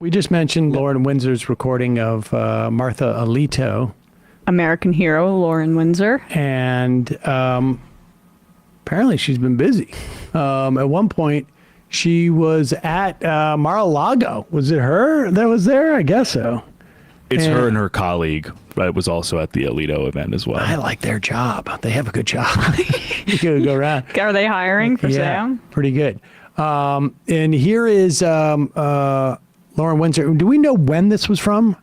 We just mentioned Lauren Windsor's recording of Martha Alito. American hero, Lauren Windsor. And apparently she's been busy. At one point, she was at Mar-a-Lago. Was it her that was there? I guess so. It's her and her colleague, but was also at the Alito event as well. I like their job. They have a good job. You can go around. Are they hiring for Sam? Pretty good. And here is Lauren Windsor. Do we know when this was from?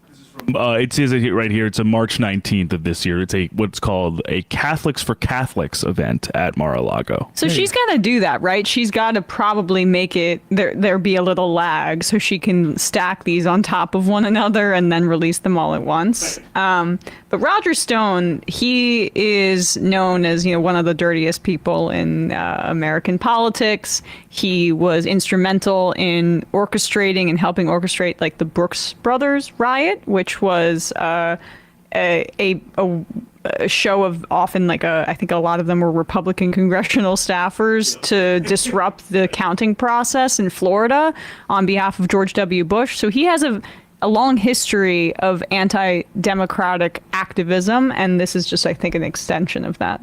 It says it right here. It's a March 19th of this year. It's what's called a Catholics for Catholics event at Mar-a-Lago. So she's got to do that, right? She's got to probably make it there be a little lag so she can stack these on top of one another and then release them all at once. But Roger Stone, he is known as one of the dirtiest people in American politics. He was instrumental in orchestrating and helping orchestrate like the Brooks Brothers riot, which was a show of often I think a lot of them were Republican congressional staffers to disrupt the counting process in Florida on behalf of George W. Bush. So he has a long history of anti-democratic activism, and this is just, I think, an extension of that.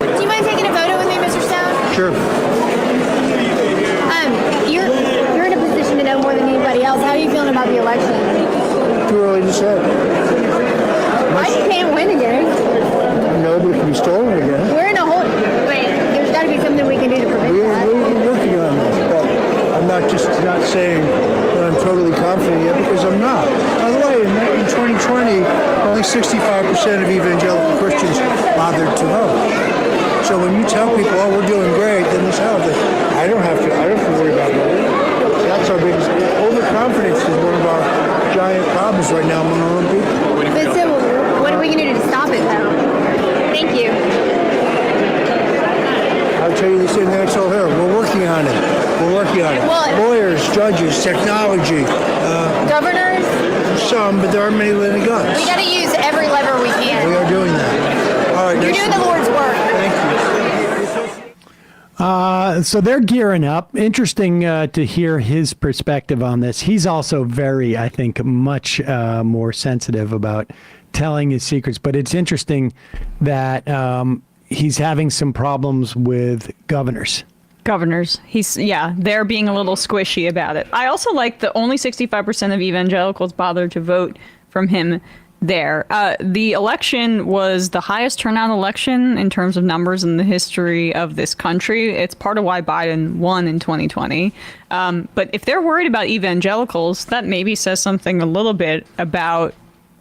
Do you mind taking a photo with me, Mr. Stone? Sure. You're in a position to know more than anybody else. How are you feeling about the election? Too early to say. I can't win again. No, but it can be stolen again. We're in a whole... Wait, there's got to be something we can do to prevent that. We're working on that, but I'm not saying that I'm totally confident yet, because I'm not. By the way, in 2020, only 65% of evangelical Christians bothered to vote. So when you tell people, oh, we're doing great, then this happens. I don't have to worry about voting. That's our biggest... Overconfidence is one of our giant problems right now among our own people. But so, what are we going to do to stop it, though? Thank you. I'll tell you this in the next whole here. We're working on it. Well, lawyers, judges, technology. Governors? Some, but there aren't many living guns. We got to use every lever we can. We are doing that. All right. You're doing the Lord's work. Thank you. So they're gearing up. Interesting to hear his perspective on this. He's also very, I think, much more sensitive about telling his secrets. But it's interesting that he's having some problems with governors. They're being a little squishy about it. I also like the only 65% of evangelicals bothered to vote from him there. The election was the highest turnout election in terms of numbers in the history of this country. It's part of why Biden won in 2020. But if they're worried about evangelicals, that maybe says something a little bit about,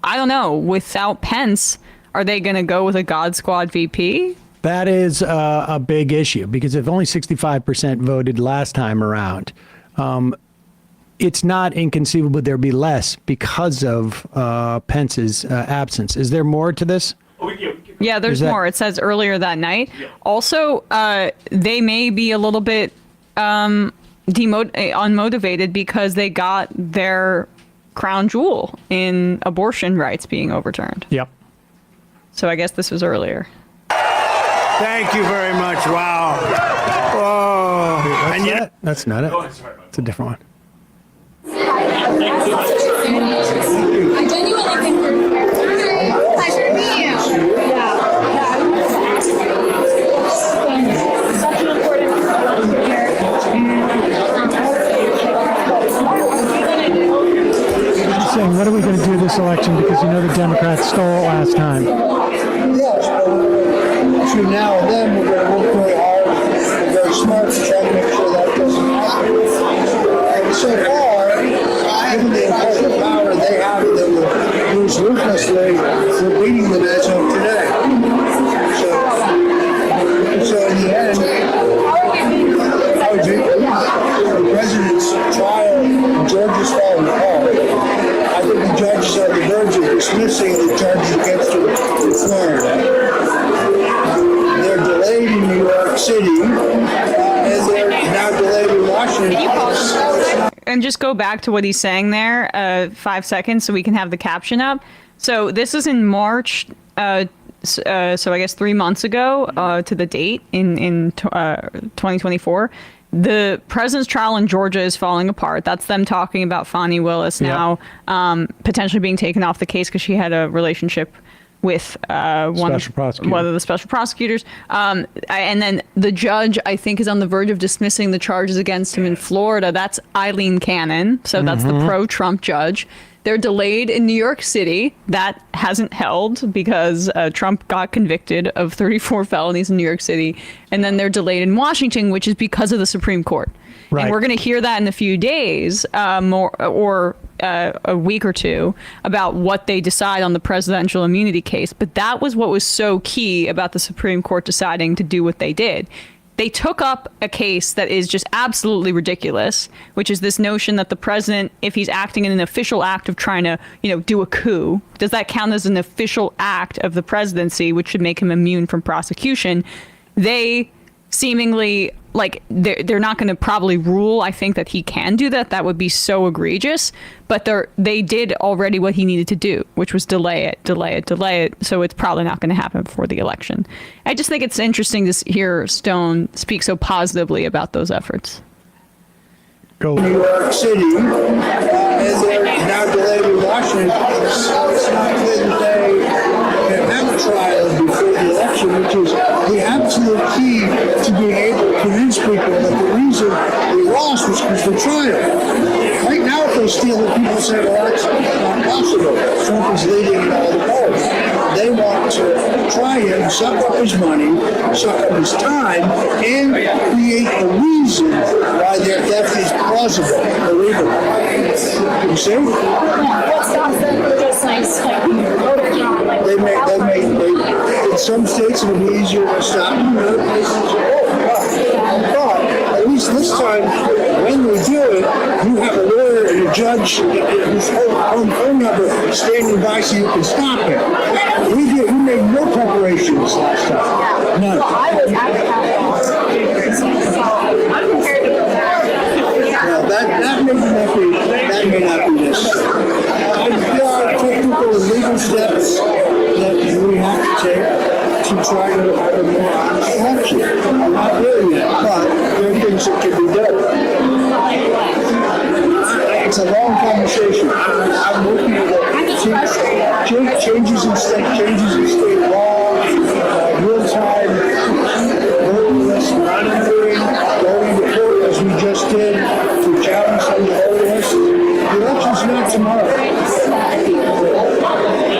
I don't know, without Pence, are they going to go with a God Squad VP? That is a big issue, because if only 65% voted last time around, it's not inconceivable there'll be less because of Pence's absence. Is there more to this? Yeah, there's more. It says earlier that night. Yeah. Also, they may be a little bit unmotivated because they got their crown jewel in abortion rights being overturned. Yep. So I guess this was earlier. Thank you very much. Wow. Oh. And that's not it. It's a different one. I genuinely think pleasure to meet you. Such an important I'm saying, what are we going to do this election? Because the Democrats stole it last time. Yes, between now and then, we're going to work very hard and very smart to try to make sure that doesn't happen. And so far, given the incredible power they have that will lose ruthlessly, we're beating them as of today. So in the end, the president's trial in Georgia's falling apart. I think the judges are on the verge of dismissing the charges against him in Florida. They're delayed in New York City, and they're now delayed in Washington. And just go back to what he's saying there, 5 seconds, so we can have the caption up. So this is in March, so I guess 3 months ago to the date in 2024. the president's trial in Georgia is falling apart. That's them talking about Fani Willis now potentially being taken off the case because she had a relationship with one of the special prosecutors. And then the judge, I think, is on the verge of dismissing the charges against him in Florida. That's Eileen Cannon. So that's the pro-Trump judge. They're delayed in New York City. That hasn't held because Trump got convicted of 34 felonies in New York City. And then they're delayed in Washington, which is because of the Supreme Court. Right. And we're going to hear that in a few days or a week or two about what they decide on the presidential immunity case. But that was what was so key about the Supreme Court deciding to do what they did. They took up a case that is just absolutely ridiculous, which is this notion that the president, if he's acting in an official act of trying to, do a coup, does that count as an official act of the presidency, which should make him immune from prosecution? They seemingly, they're not going to probably rule, I think, that he can do that. That would be so egregious. But they did already what he needed to do, which was delay it. So it's probably not going to happen before the election. I just think it's interesting to hear Stone speak so positively about those efforts. New York City, and they're now delayed in Washington. So it's not clear that they can have a trial before the election, which is the absolute key to being able to convince people that the reason they lost was because of the trial. Right now, if they steal it, people say, well, that's not possible. Trump is leading in all the polls. They want to try him, suck up his money, suck up his time, and create a reason why their theft is plausible, believable. You see? What stops them from just voter count? In some states it'll be easier to stop. In other places, but at least this time, when we do it, you have a lawyer and a judge whose own phone number standing by so you can stop it. We made no preparations last time. None. Well, I was at the Capitol, so I'm prepared to go back. Well, that may not be necessary. There are technical and legal steps that we have to take to try to have a more honest election. I'm not there yet, but there are things that can be done. It's a long conversation. I'm looking at changes in state law, real-time voterless monitoring, going to court as we just did to challenge some of the voterless. The election's not tomorrow.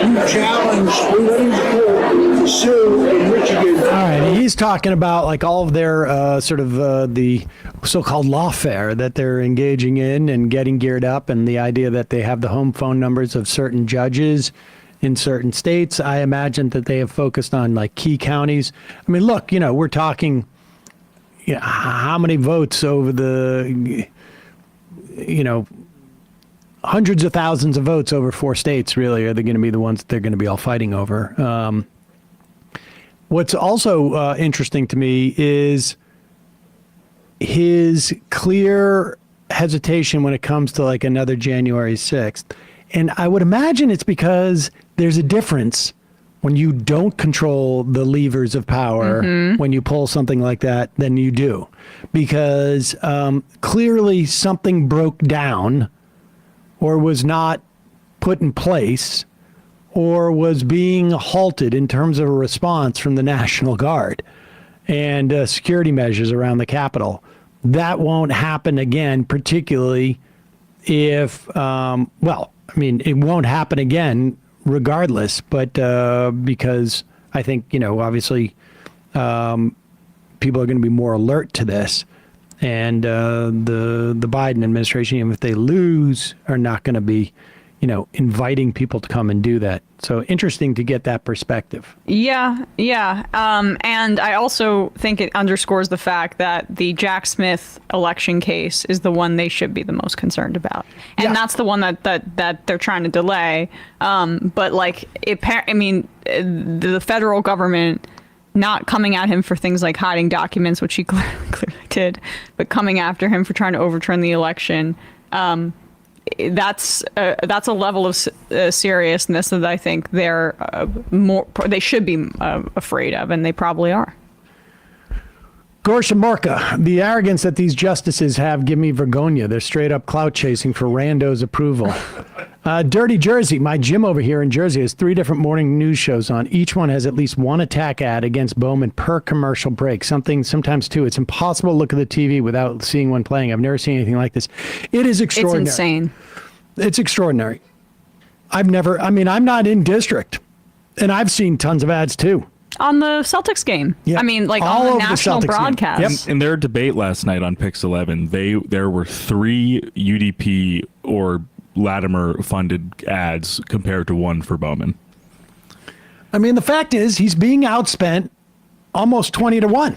You challenge, we're ready to court to sue in Michigan. All right, he's talking about all of their the so-called lawfare that they're engaging in and getting geared up, and the idea that they have the home phone numbers of certain judges in certain states. I imagine that they have focused on key counties. I mean, look, we're talking, how many votes over the, hundreds of thousands of votes over 4 states really are they going to be the ones that they're going to be all fighting over. What's also interesting to me is his clear hesitation when it comes to another January 6th. And I would imagine it's because there's a difference when you don't control the levers of power when you pull something like that than you do. Because clearly something broke down or was not put in place or was being halted in terms of a response from the National Guard and security measures around the Capitol. That won't happen again, particularly if, it won't happen again regardless, but because I think, obviously people are going to be more alert to this. And the Biden administration, even if they lose, are not going to be, inviting people to come and do that. So interesting to get that perspective. Yeah. And I also think it underscores the fact that the Jack Smith election case is the one they should be the most concerned about. And that's the one that they're trying to delay. But the federal government not coming at him for things like hiding documents, which he clearly did, but coming after him for trying to overturn the election. That's a level of seriousness that I think they should be afraid of, and they probably are. Gorsh and Morka, the arrogance that these justices have, give me vergonia. They're straight up clout chasing for randos' approval. Dirty Jersey, my gym over here in Jersey has 3 different morning news shows on. Each one has at least one attack ad against Bowman per commercial break. Sometimes 2. It's impossible to look at the TV without seeing one playing. I've never seen anything like this. It is extraordinary. It's insane. It's extraordinary. I'm not in district, and I've seen tons of ads too. On the Celtics game. Yeah. I mean, like All on over the the national Celtics game. broadcast. In their debate last night on Pix 11, there were 3 UDP or Latimer funded ads compared to 1 for Bowman. I mean, the fact is he's being outspent almost 20-1.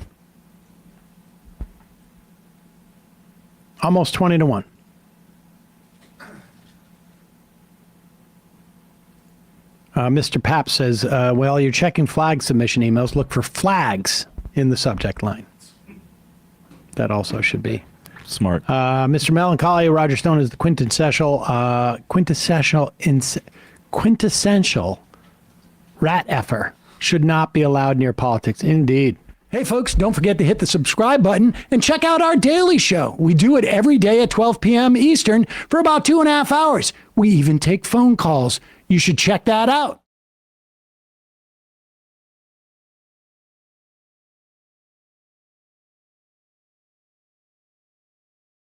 Almost 20-1. Mr. Papp says, well, you're checking flag submission emails. Look for flags in the subject line. That also should be. Smart. Mr. Melancholy, Roger Stone is the quintessential rat effer. Should not be allowed near politics. Indeed. Hey, folks, don't forget to hit the subscribe button and check out our daily show. We do it every day at 12 p.m. Eastern for about 2.5 hours. We even take phone calls. You should check that out.